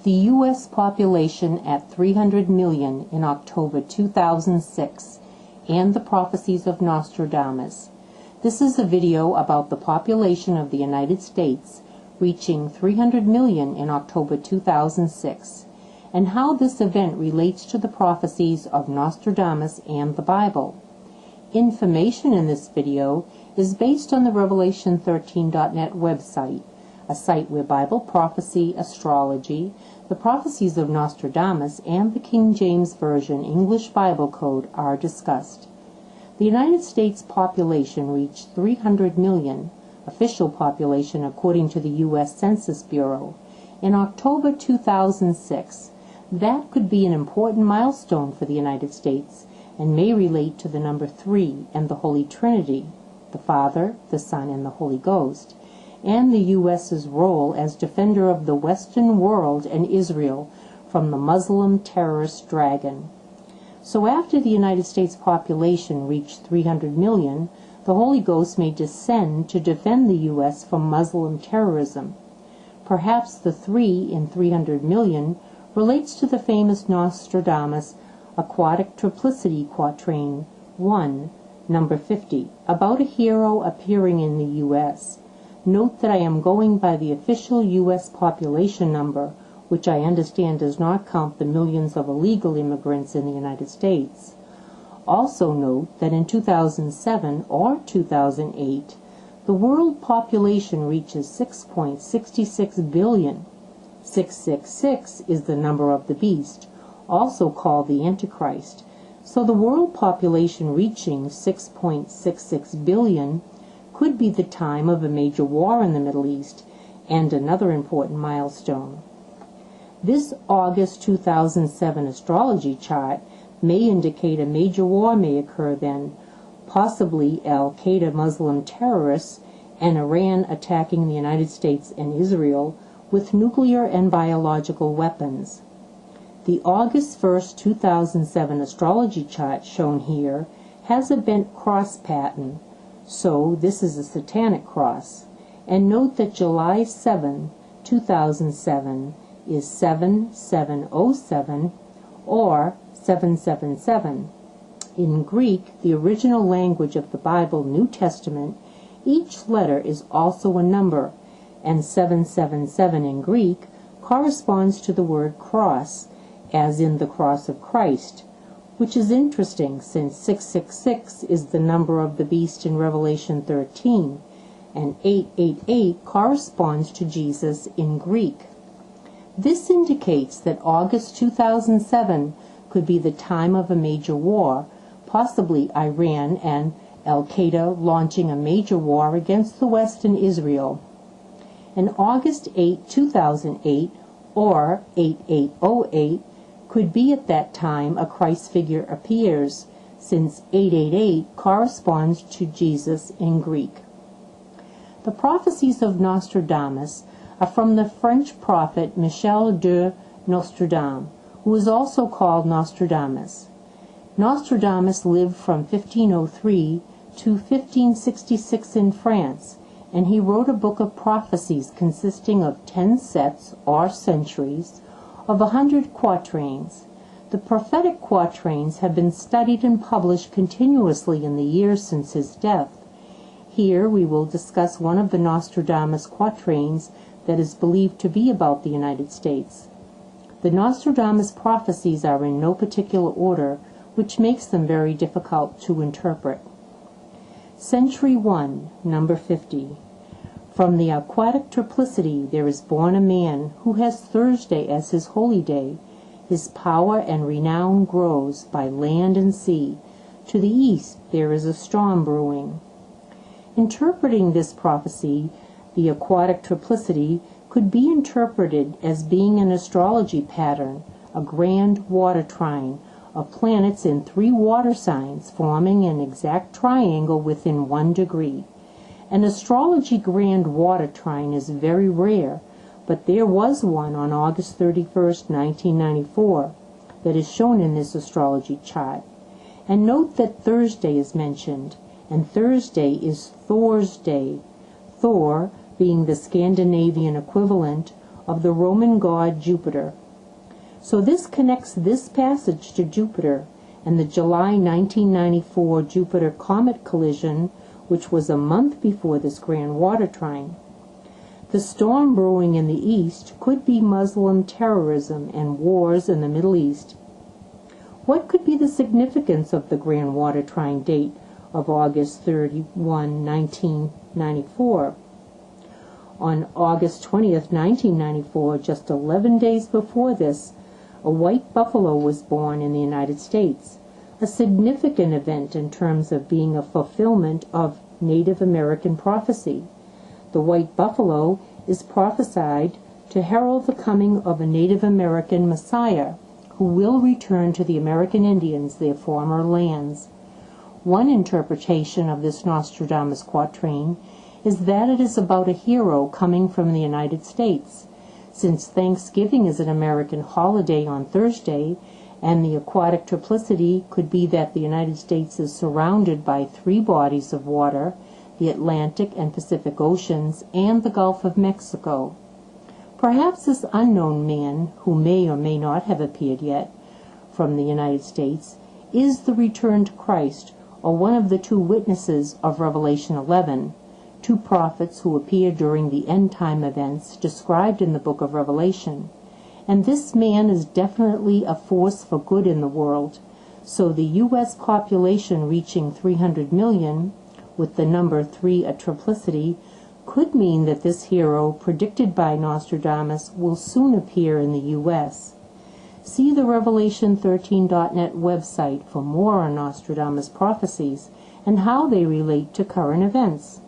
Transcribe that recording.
The U.S. population at 300 million in October 2006, and the prophecies of Nostradamus. This is a video about the population of the United States reaching 300 million in October 2006, and how this event relates to the prophecies of Nostradamus and the Bible. Information in this video is based on the Revelation13.net website, a site where Bible prophecy, astrology, the prophecies of Nostradamus, and the King James Version English Bible Code are discussed. The United States population reached 300 million, official population according to the U.S. Census Bureau, in October 2006. That could be an important milestone for the United States and may relate to the number 3 and the Holy Trinity, the Father, the Son, and the Holy Ghost, and the U.S.'s role as defender of the Western world and Israel from the Muslim terrorist dragon. So after the United States population reached 300 million, the Holy Ghost may descend to defend the U.S. from Muslim terrorism. Perhaps the 3 in 300 million relates to the famous Nostradamus aquatic triplicity quatrain 1, number 50, about a hero appearing in the U.S. Note that I am going by the official U.S. population number, which I understand does not count the millions of illegal immigrants in the United States. Also note that in 2007 or 2008, the world population reaches 6.66 billion. 666 is the number of the beast, also called the Antichrist. So the world population reaching 6.66 billion could be the time of a major war in the Middle East, and another important milestone. This August 2007 astrology chart may indicate a major war may occur then, possibly Al-Qaeda Muslim terrorists and Iran attacking the United States and Israel with nuclear and biological weapons. The August 1st, 2007 astrology chart shown here has a bent cross pattern, so this is a satanic cross. And note that July 7, 2007 is 7707 or 777. In Greek, the original language of the Bible, New Testament, each letter is also a number, and 777 in Greek corresponds to the word cross, as in the cross of Christ, which is interesting since 666 is the number of the beast in Revelation 13, and 888 corresponds to Jesus in Greek. This indicates that August 2007 could be the time of a major war, possibly Iran and Al-Qaeda launching a major war against the West and Israel. And August 8, 2008, or 8808, could be at that time a Christ figure appears, since 888 corresponds to Jesus in Greek. The prophecies of Nostradamus are from the French prophet Michel de Nostradamus, who is also called Nostradamus. Nostradamus lived from 1503 to 1566 in France, and he wrote a book of prophecies consisting of 10 sets or centuries of 100 quatrains. The prophetic quatrains have been studied and published continuously in the years since his death. Here we will discuss one of the Nostradamus quatrains that is believed to be about the United States. The Nostradamus prophecies are in no particular order, which makes them very difficult to interpret. Century 1, number 50. From the aquatic triplicity there is born a man who has Thursday as his holy day. His power and renown grows by land and sea. To the east there is a storm brewing. Interpreting this prophecy, the aquatic triplicity could be interpreted as being an astrology pattern, a grand water trine of planets in 3 water signs forming an exact triangle within 1 degree. An astrology grand water trine is very rare, but there was one on August 31st, 1994, that is shown in this astrology chart. And note that Thursday is mentioned, and Thursday is Thor's day, Thor being the Scandinavian equivalent of the Roman god Jupiter. So this connects this passage to Jupiter and the July 1994 Jupiter comet collision, which was a month before this grand water trine. The storm brewing in the east could be Muslim terrorism and wars in the Middle East. What could be the significance of the grand water trine date of August 31, 1994? On August 20th, 1994, just 11 days before this, a white buffalo was born in the United States, a significant event in terms of being a fulfillment of Native American prophecy. The white buffalo is prophesied to herald the coming of a Native American Messiah who will return to the American Indians their former lands. One interpretation of this Nostradamus quatrain is that it is about a hero coming from the United States. Since Thanksgiving is an American holiday on Thursday, and the aquatic triplicity could be that the United States is surrounded by three bodies of water, the Atlantic and Pacific Oceans, and the Gulf of Mexico. Perhaps this unknown man, who may or may not have appeared yet from the United States, is the returned Christ, or one of the two witnesses of Revelation 11, two prophets who appear during the end-time events described in the book of Revelation. And this man is definitely a force for good in the world, so the U.S. population reaching 300 million, with the number 3 a triplicity, could mean that this hero, predicted by Nostradamus, will soon appear in the U.S. See the Revelation13.net website for more on Nostradamus prophecies and how they relate to current events.